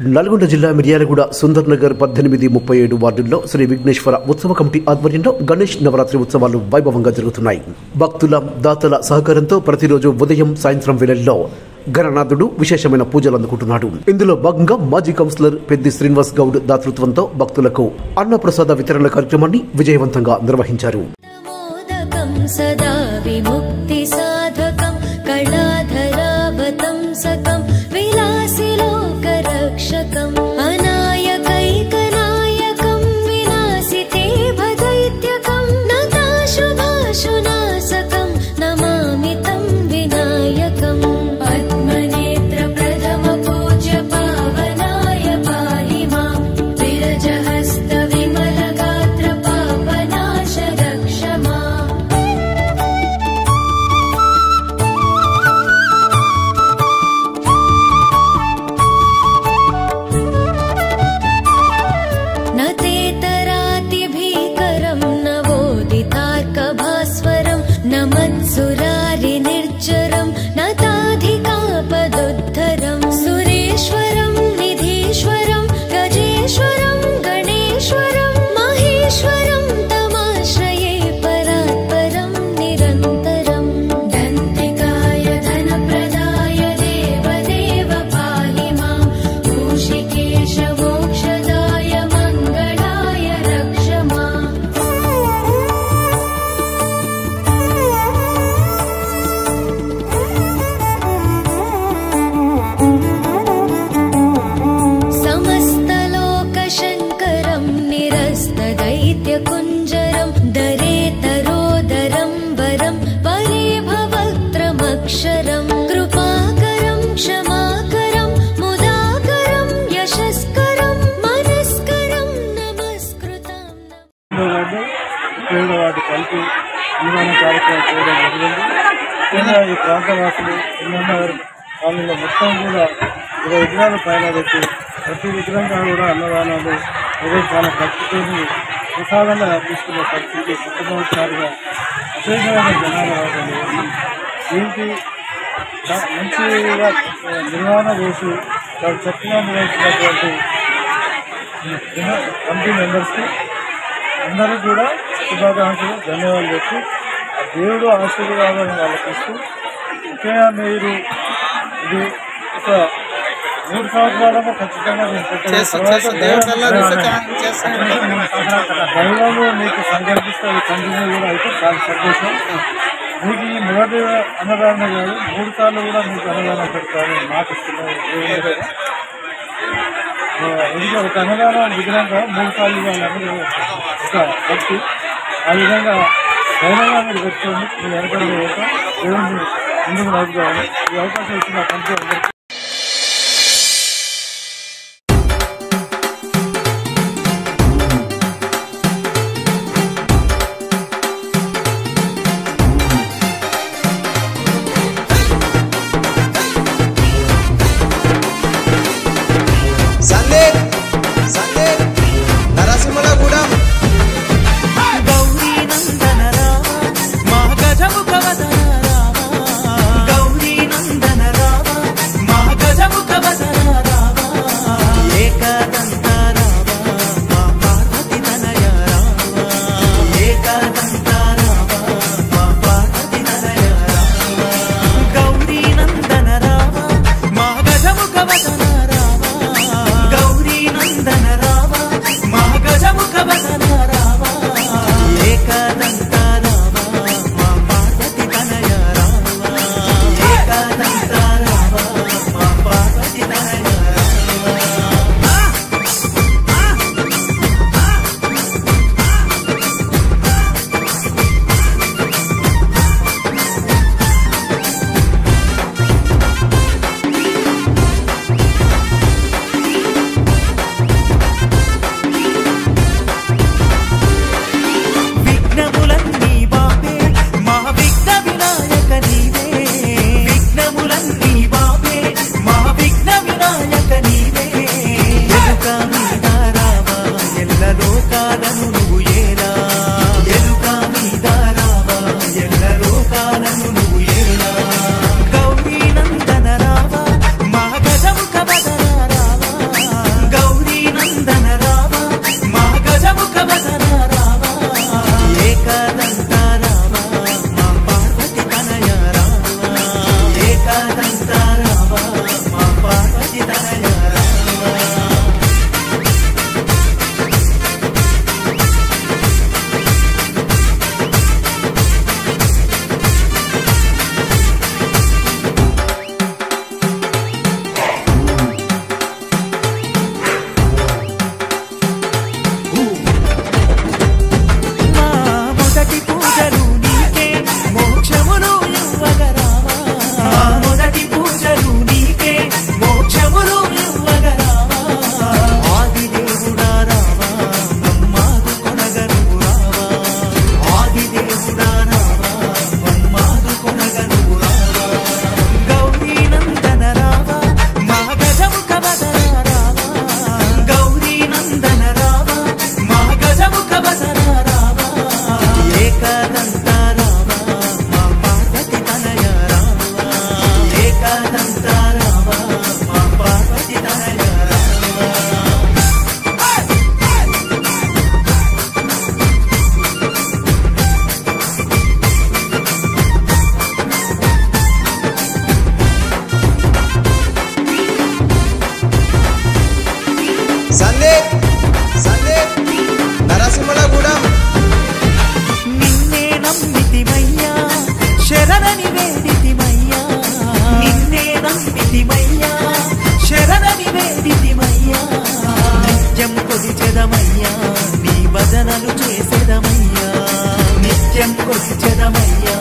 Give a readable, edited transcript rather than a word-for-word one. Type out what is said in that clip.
నల్గొండ జిల్లా మిర్యాలగూడ సుందర్ నగర్ 1837 వార్డుల్లో శ్రీ విఘ్నేశ్వర ఉత్సవ కమిటీ ఆధ్వర్యంలో గణేష్ నవరాత్రి ఉత్సవాలు వైభవంగా జరుగుతున్నాయి. భక్తుల దాతల సహకారంతో ప్రతిరోజు ఉదయం సాయంత్రం వేళల్లో గణనాథుడు విశేషమైన పూజలు అందుకుంటున్నాడు. ఇందులో భాగంగా మాజీ కౌన్సిలర్ పెద్ది శ్రీనివాస్ గౌడ్ దాతృత్వంతో భక్తులకు అన్నప్రసాద వితరణ కార్యక్రమాన్ని విజయవంతంగా నిర్వహించారు. ఈ ప్రాంతవాసులు వాళ్ళలో మొత్తం కూడా 20 విగ్రహాల పైన పెట్టి ప్రతి విగ్రహంగా కూడా అన్నదానాలు చాలా ఖర్చుతోని ప్రసాదంగా తీసుకునే పరిస్థితి మొట్టమొదటిసారిగా అశేషమైన జనాలు రావడం. దీనికి మంచిగా నిర్వహణ చేసి చాలా చక్కగా నిర్వహించినటువంటి కమిటీ మెంబర్స్కి అందరూ కూడా శుభాకాంక్షలు, ధన్యవాదాలు చెప్పి ఆ దేవుడు ఆశీర్వాదాలను వాళ్ళకి ఇస్తూ ముఖ్యంగా మీరు ఇది ఒక 3 సంవత్సరాలకు ఖచ్చితంగా దైవంలో మీకు సంకల్పిస్తే కంటిన్యూ కూడా అయితే చాలా సంతోషం. మీకు ఈ మొదటి అన్నదానం కాదు 3 సార్లు కూడా మీకు అన్నదానం పెడతారని మాటిస్తున్నారు. ఇది ఒక అన్నదానం విగ్రహంగా 3 సార్లు ఇవ్వాలని ఒక భక్తి. ఆ విధంగా ధైర్యంగా మీరు పెట్టుకోండి. మీరు వెనకడం కోసం దేవుడిని ముందుకు నడుపుకోవాలి. ఈ అవకాశం ఇచ్చిన కంటే అందరికీ ఏకాదంతా రావా మా పార్వతి తనయ రావా ఏకాదంతా రావా మా పార్వతి తనయ రావా సందీప్ నరసింహలగూడెం నిన్నే నమ్మితిమయ్యా శరణని వేడితిమయ్యా నిన్నే నమ్మితిమయ్యా శరణని వేడితిమయ్యా నిత్యం కొలిచెదమయ్యా నీ భజనలు చేసెదమయ్యా నిత్యం కొలిచెదమయ్యా